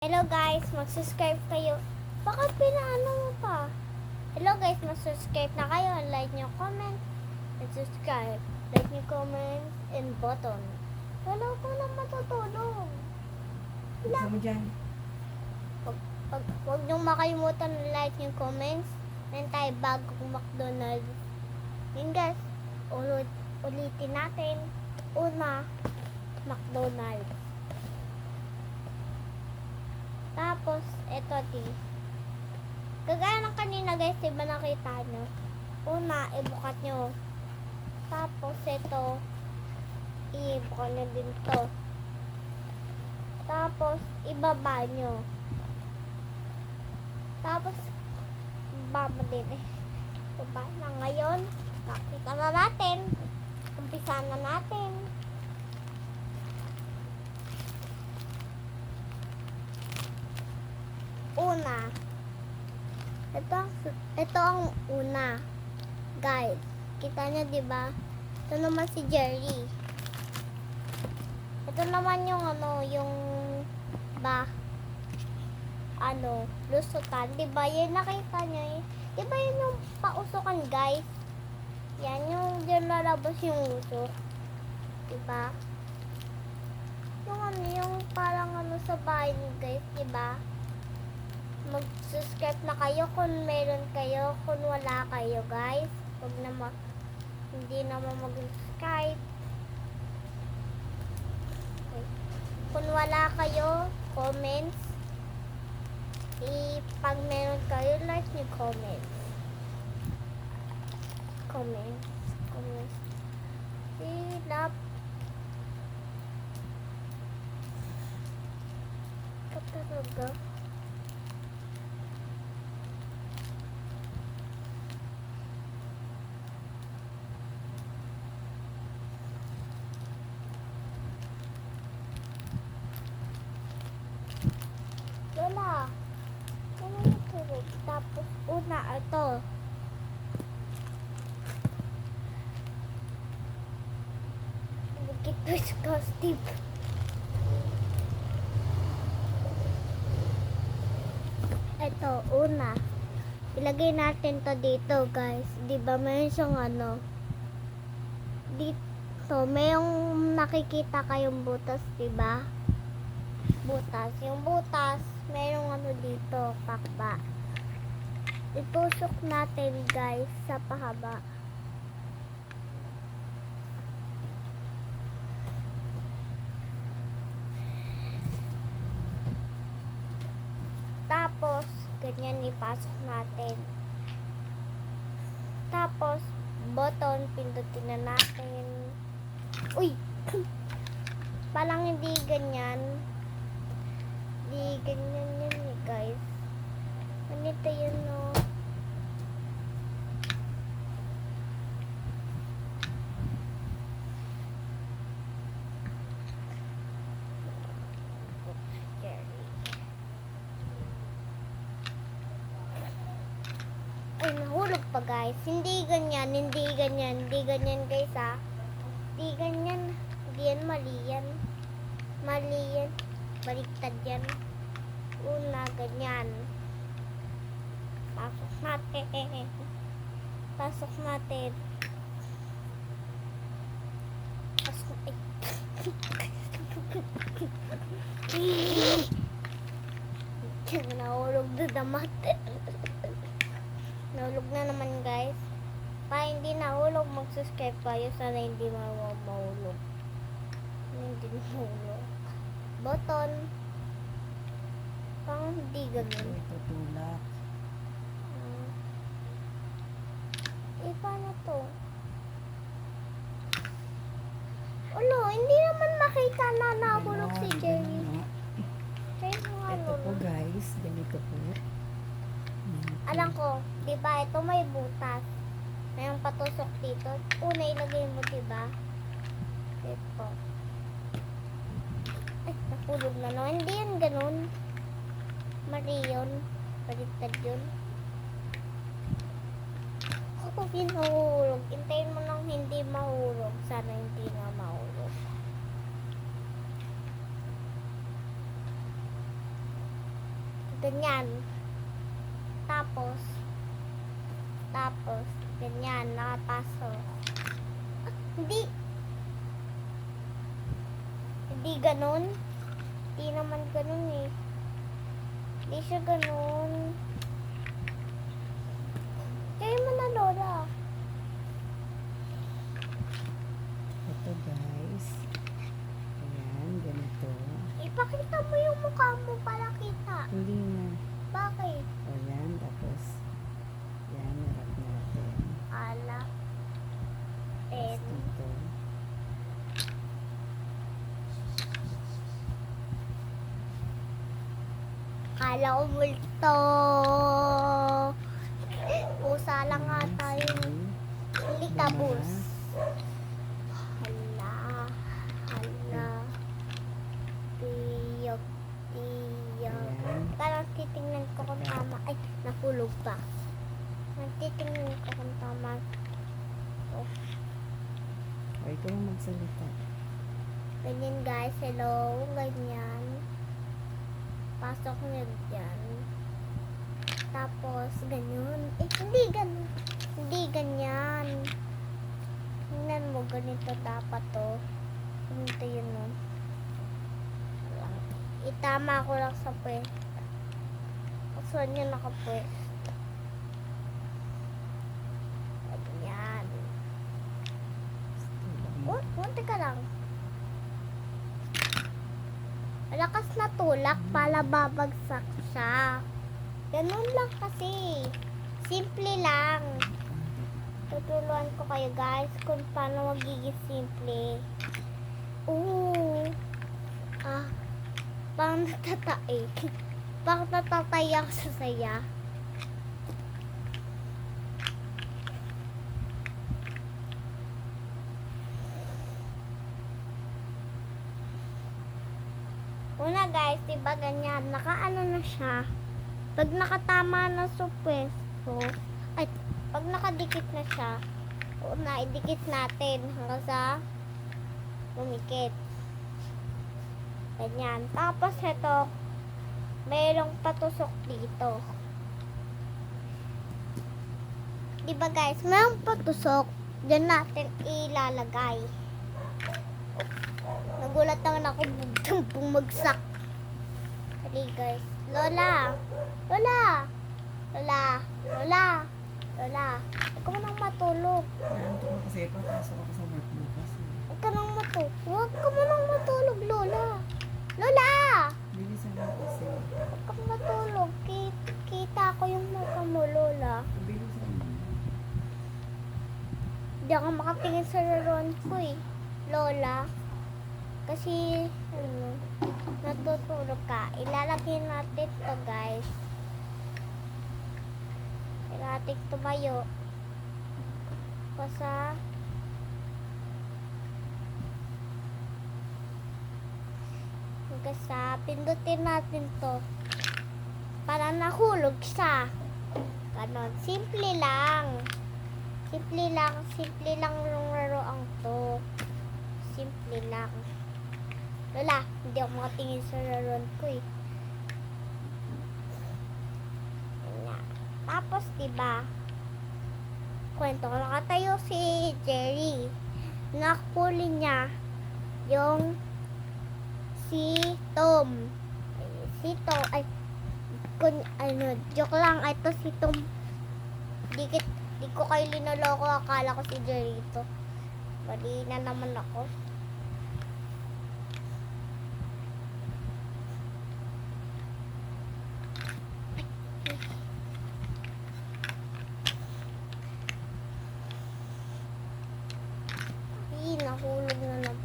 Hello guys, mag-subscribe kayo. Bakit pinaano mo pa? Hello guys, mag-subscribe na kayo. Like nyo, comment, and subscribe. Like nyo, comment, and button. Wala ko na matutulog. Gusto mo dyan? Huwag nyo makalimutan na like nyo, comments. Meron tayo bagong McDonald's. Yun guys, ulitin natin. Una, McDonald's. Tapos, eto kagaya ng kanina guys, diba nakita nyo? Una, ibukat nyo. Tapos, ito, ibukat nyo din to. Tapos, ibaba nyo. Tapos, baba din eh. Baba na ngayon. Nakita na natin. Umpisa na natin. Una. Ito ang una. Guys, kita nyo 'di ba? Ito naman si Jerry. Ito naman yung yung lusutan, 'di ba? Yan nakita nyo eh. 'Di ba yun yung pausukan, guys? Yan yung diyan lalabas yung usok. 'Di ba? Yung parang sa bahay niyo, guys, 'di ba? Mag-subscribe na kayo kung meron kayo, kung wala kayo guys. Huwag naman, hindi naman mag-subscribe. Okay. Kung wala kayo, comments. Pag meron kayo, like nyo comments. Comments. Silap. Katalaga. Tapos, una, ito. Bukit disgusting. Ito, una. Ilagay natin to dito, guys. Diba, mayroon siyang dito, mayroong nakikita kayong butas, diba? Butas. Yung butas, mayroong dito, pakba. Itusok natin guys sa pahaba. Tapos, ganyan ipasok natin. Tapos, button, pindutin na natin. Uy! Palang hindi ganyan. Hindi ganyan yun eh, guys. Ganito yun, no. Ay, nahulog pa guys. Hindi ganyan guys ha. Hindi ganyan. Hindi yan, mali yan. Mali yan. Baliktad yan. Una, ganyan. Pasok natin. Pasok natin. Pasok. Nahulog na naman. Nahulog na naman guys. Pa hindi nahulog, mag-subscribe kayo. Sana hindi mahulog. Hindi mahulog. Button. Pang hindi ganun. Ito tulak. Paano to? Ulo, hindi naman makita na nahulog si Jerry. Ito po guys, ganito po. Alam ko, di ba ito may butas. Mayroong patusok dito. Una ilagay mo, di ba? Ito. Ay, nahulog na no. Hindi yan ganun. Mali yun. Baliktad yun. Huwag yun mahulog. Hintayin mo nang hindi mahulog. Sana hindi na mahulog. ganyan. Tapos, ganyan, nakapasok. Ah, hindi ganun. Hindi naman ganun eh. Hindi siya ganun. Kaya mo na, Lola. Ito guys. Ayan, ganito. Ipakita mo yung mukha mo para kita. Hindi na. Bakit? O yan, tapos yan, harap natin. Ala. Tapos dito. Kala ko multo. Pusa lang nga Ayan, tayo. see? Litabos. Hala. Hala. Tiyok. Tiyok. Ayan. Parang titingnan ko kung tama. Ay, napulog pa. Titingnan ko kung tama. Oh, O, ikaw ang magsalita. ganyan guys. Hello. Ganyan. Pasok nyo dyan. Tapos, ganyan. Eh, hindi ganyan. Hindi ganyan. Tingnan mo, ganito dapat to. Ganito yun, no? Itama ko lang sa pwes. Saan yun nakapwes? Ganyan. Oh, teka lang. Malakas na tulak para babagsak siya. Ganun lang kasi. Simple lang. Tutulungan ko kayo guys kung paano magiging simple. Oo. Ah. Pang natatae. Pang natatay ako sa saya. Una guys, diba ganyan, nakaano na siya. Pag nakatama na sa pwesto, ay, pag nakadikit na siya, una, idikit natin hanggang sa lumikit. Ganyan. Tapos ito, mayroong patusok dito. Diba guys, mayroong patusok, dyan natin ilalagay. Nagulat naman ako biglang bumagsak. Hali guys. Lola! Lola! Lola! Lola! Lola! Huwag ka mo nang matulog. Naantok na kasi papasok ako sa work bukas. Huwag ka nang matulog. Huwag ka mo nang matulog, Lola! Lola! Bilisan mo kasi. Huwag kang matulog. Kita ko yung mukha mo, Lola. Bilisan mo. Hindi ako makatingin sa laruan ko eh. Lola. Kasi, natutulog ka. Ilalagay natin to guys. Kailangan natin tumayo. Basta, pindutin natin to. Para nahulog siya. Ganon. Simple lang. Simple lang yung laruan to. Simple lang. Lola, hindi ako makatingin sa laruan ko eh. Ganyan. Tapos, diba, kwento ko, nakatayo si Jerry. Nakapuli niya yung si Tom. Si Tom, joke lang, ito si Tom. Di ko kayo linoloko, akala ko si Jerry ito. Mali na naman ako. Nahulog na naman.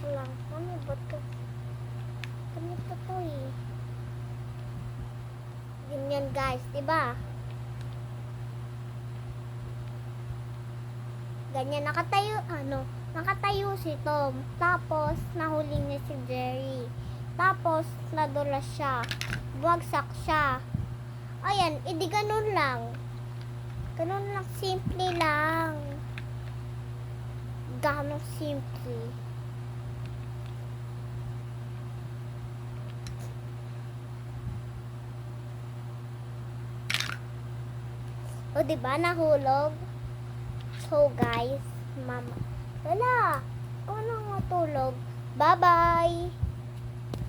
Walang, ano ba ito? Ano ba ito eh? Ganyan guys, diba? Ganyan, nakatayo si Tom. Tapos, nahuli niya si Jerry. Tapos, nadulas siya. Buwagsak siya. Ayan, edi ganun lang. Ganun lang, simple lang. Ganong simple. O, diba, nahulog? So, guys, mama. Wala. Ako nang matulog. Bye-bye.